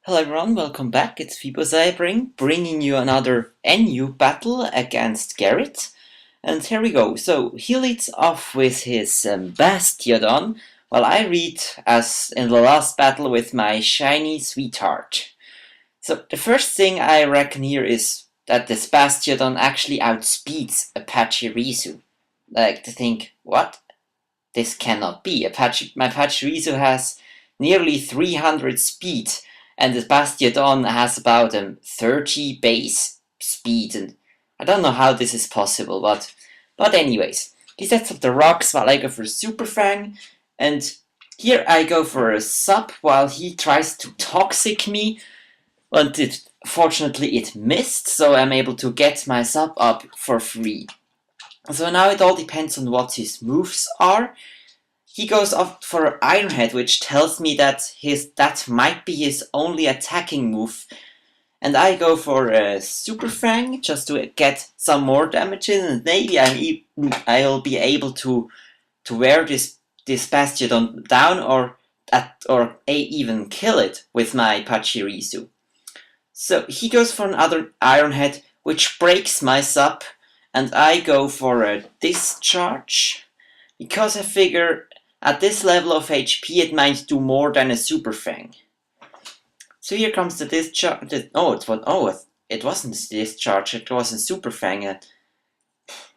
Hello everyone, welcome back. It's FiboSai bringing you another NU battle against Garrett. And here we go. So he leads off with his Bastiodon, while I read as in the last battle with my shiny G3rr1t. So the first thing I reckon here is that this Bastiodon actually outspeeds Apache Risu. Like to think, what? This cannot be. My Apache Risu has nearly 300 speed, and the Bastiodon has about 30 base speed, and I don't know how this is possible, but anyways, he sets up the rocks while I go for Super Fang, and here I go for a sub while he tries to toxic me, and fortunately it missed, so I'm able to get my sub up for free. So now it all depends on what his moves are. He goes off for Iron Head, which tells me that that might be his only attacking move. And I go for a Super Fang just to get some more damage in, and maybe I'll be able to wear this Bastiodon down or even kill it with my Pachirisu. So he goes for another Iron Head, which breaks my sub, and I go for a Discharge because I figure at this level of HP it might do more than a Super Fang. So here comes the Discharge. It wasn't a Discharge, it was a Super Fang.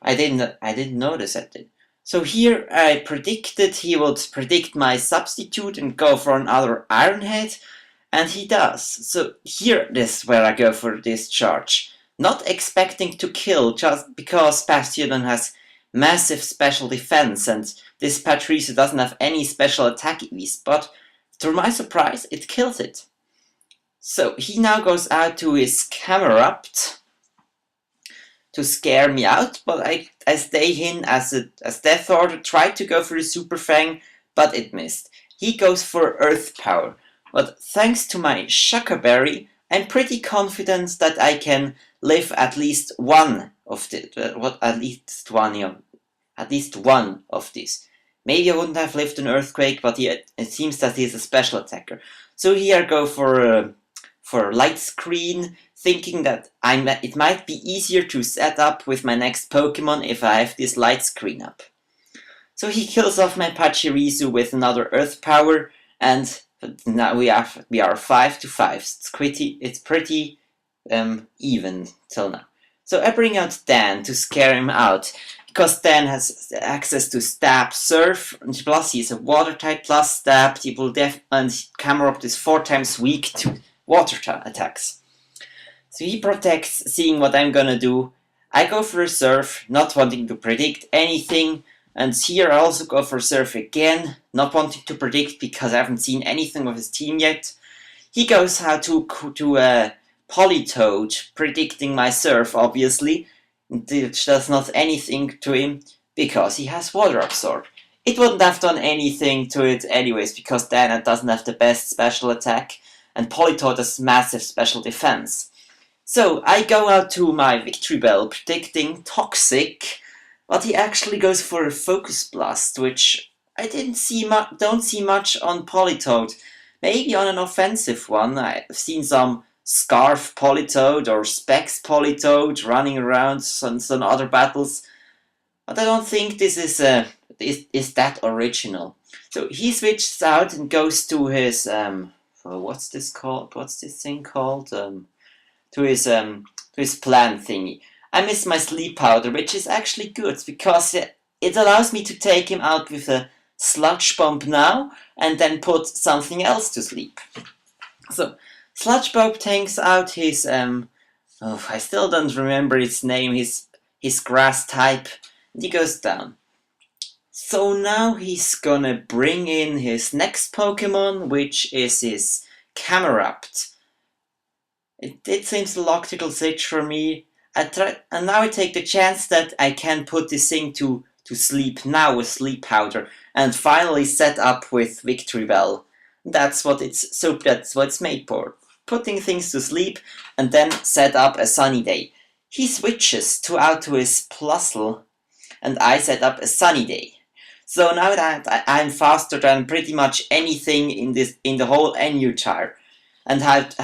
I didn't notice it. So here I predicted he would predict my substitute and go for another Iron Head, and he does. So here this is where I go for Discharge. Not expecting to kill, just because Bastiodon has massive special defense and this Patrice doesn't have any special attack EVs, but to my surprise it kills it. So he now goes out to his Camerupt to scare me out, but I stay in as Death Order, tried to go for the Super Fang, but it missed. He goes for Earth Power, but thanks to my Shuckerberry, I'm pretty confident that I can live at least one of these. Maybe I wouldn't have lived an Earthquake, but it seems that he's a special attacker. So here I go for Light Screen, thinking that it might be easier to set up with my next Pokemon if I have this Light Screen up. So he kills off my Pachirisu with another Earth Power, and now we are 5-5. It's pretty even till now. So I bring out Dan to scare him out, because Dan has access to Stab, Surf, and plus he is a Water type plus Stab. He will and Camerupt is 4 times weak to Water attacks. So he protects, seeing what I'm gonna do. I go for a Surf, not wanting to predict anything, and here I also go for Surf again, not wanting to predict because I haven't seen anything of his team yet. He goes how to Politoed, predicting my Surf, obviously, which does not anything to him because he has Water Absorb. It wouldn't have done anything to it anyways because Dana doesn't have the best special attack and Politoed has massive special defense. So I go out to my Victory Bell predicting Toxic, but he actually goes for a Focus Blast, which I don't see much on Politoed. Maybe on an offensive one. I've seen some Scarf Politoed or Specs Politoed running around some other battles, but I don't think this is that original. So he switches out and goes to his what's this called? What's this thing called? To his plan thingy. I miss my Sleep Powder, which is actually good because it allows me to take him out with a Sludge Bomb now and then put something else to sleep. So Sludge Bomb takes out his I still don't remember its name, his grass type, and he goes down. So now he's gonna bring in his next Pokemon, which is his Camerupt. It seems a logical switch for me. And now I take the chance that I can put this thing to sleep now with Sleep Powder and finally set up with Victory Bell. That's what it's made for. Putting things to sleep and then set up a Sunny Day. He switches out to his Plusle and I set up a Sunny Day. So now that I'm faster than pretty much anything in the whole NU tire. and have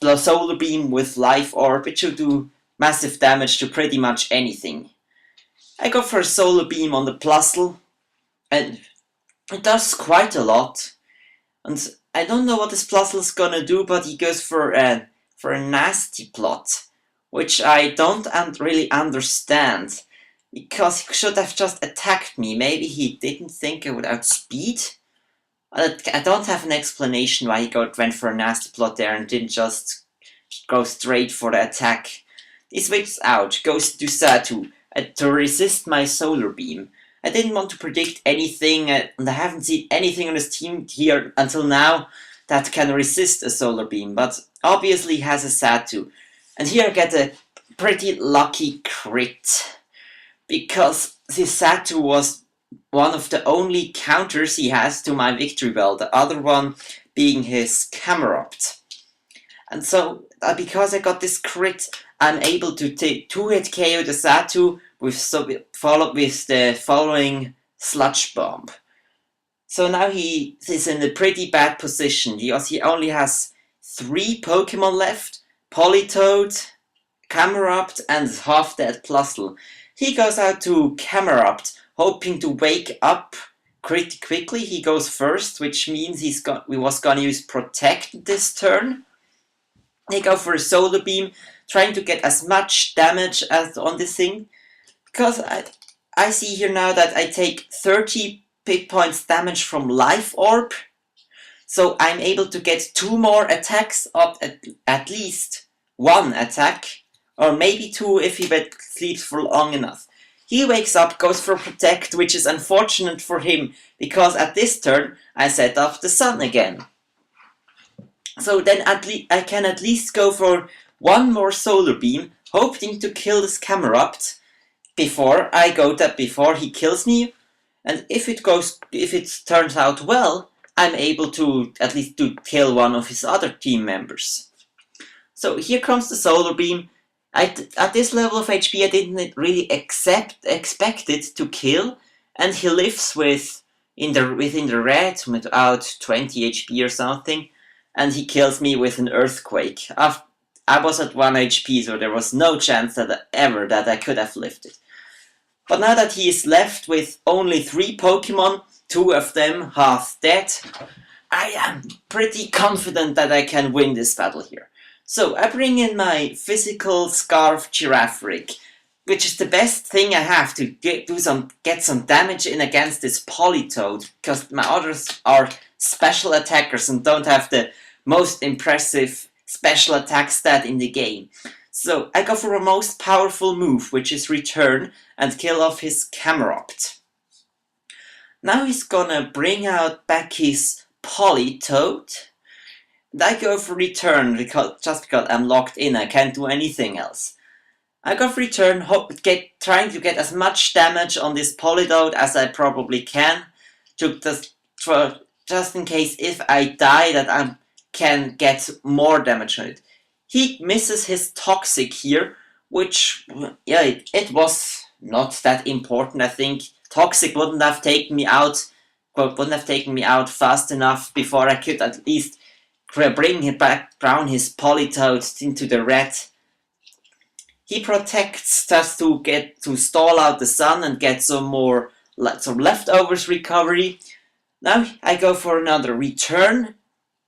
the solar beam with life orb. It should do massive damage to pretty much anything. I go for a solar beam on the Plusle, and it does quite a lot. And I don't know what this Plusle is gonna do, but he goes for a nasty plot, which I don't really understand, because he should have just attacked me. Maybe he didn't think I would outspeed. I don't have an explanation why he went for a nasty plot there and didn't just go straight for the attack. He switches out, goes to Satu to resist my solar beam. I didn't want to predict anything, and I haven't seen anything on his team here until now that can resist a solar beam, but obviously he has a Satu. And here I get a pretty lucky crit, because this Satu was one of the only counters he has to my victory bell, the other one being his Camerupt. And so, because I got this crit, I'm able to take 2-hit KO the Satu followed with the following Sludge Bomb. So now he is in a pretty bad position, because he only has 3 Pokemon left: Politoed, Camerupt, and half-dead Plusle. He goes out to Camerupt, hoping to wake up pretty quickly. He goes first, which means we was gonna use Protect this turn. They go for a Solar Beam, trying to get as much damage as on this thing, because I see here now that I take 30 hit points damage from Life Orb, so I'm able to get 2 more attacks up, at least 1 attack, or maybe 2 if he sleeps for long enough. He wakes up, goes for Protect, which is unfortunate for him, because at this turn I set off the sun again. So then I can at least go for 1 more Solar Beam, hoping to kill this Camerupt before he kills me. And if it turns out well, I'm able to at least kill one of his other team members. So here comes the Solar Beam. At this level of HP, I didn't really expect it to kill, and he lives within the red without 20 HP or something, and he kills me with an Earthquake. I was at 1 HP, so there was no chance that I could have lived it. But now that he is left with only 3 Pokemon, 2 of them half dead, I am pretty confident that I can win this battle here. So I bring in my physical Scarf Girafarig, which is the best thing I have to get some damage in against this Politoed, because my others are special attackers and don't have the most impressive special attack stat in the game. So I go for a most powerful move, which is Return, and kill off his Camerupt. Now he's gonna bring back his Politoed. And I go for Return, just because I'm locked in, I can't do anything else. I go for Return, trying to get as much damage on this Politoed as I probably can, just in case if I die that I can get more damage on it. He misses his Toxic here, which, yeah, it was not that important. I think Toxic wouldn't have taken me out fast enough before I could at least bring him back down his Politoed into the red. He protects just to stall out the sun and get some leftovers recovery. Now I go for another Return,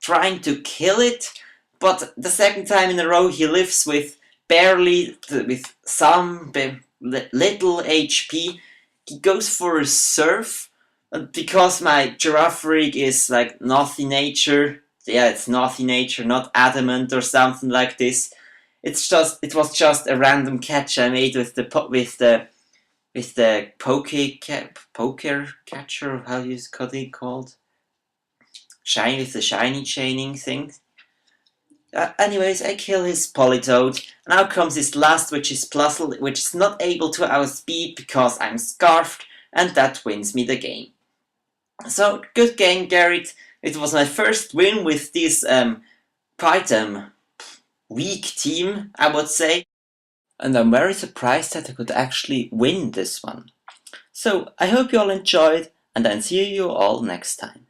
trying to kill it, but the second time in a row he lives with some little HP. He goes for a Surf, and because my Girafarig is like Naughty Nature, yeah, it's Naughty Nature, not Adamant or something like this. It was just a random catch I made with the poker catcher, how you call it called? With the shiny chaining thing. Anyways, I kill his Politoed. Now comes his last, which is Plusle, which is not able to outspeed because I'm Scarfed, and that wins me the game. So, good game, Garrett. It was my first win with this quite weak team, I would say. And I'm very surprised that I could actually win this one. So, I hope you all enjoyed, and I'll see you all next time.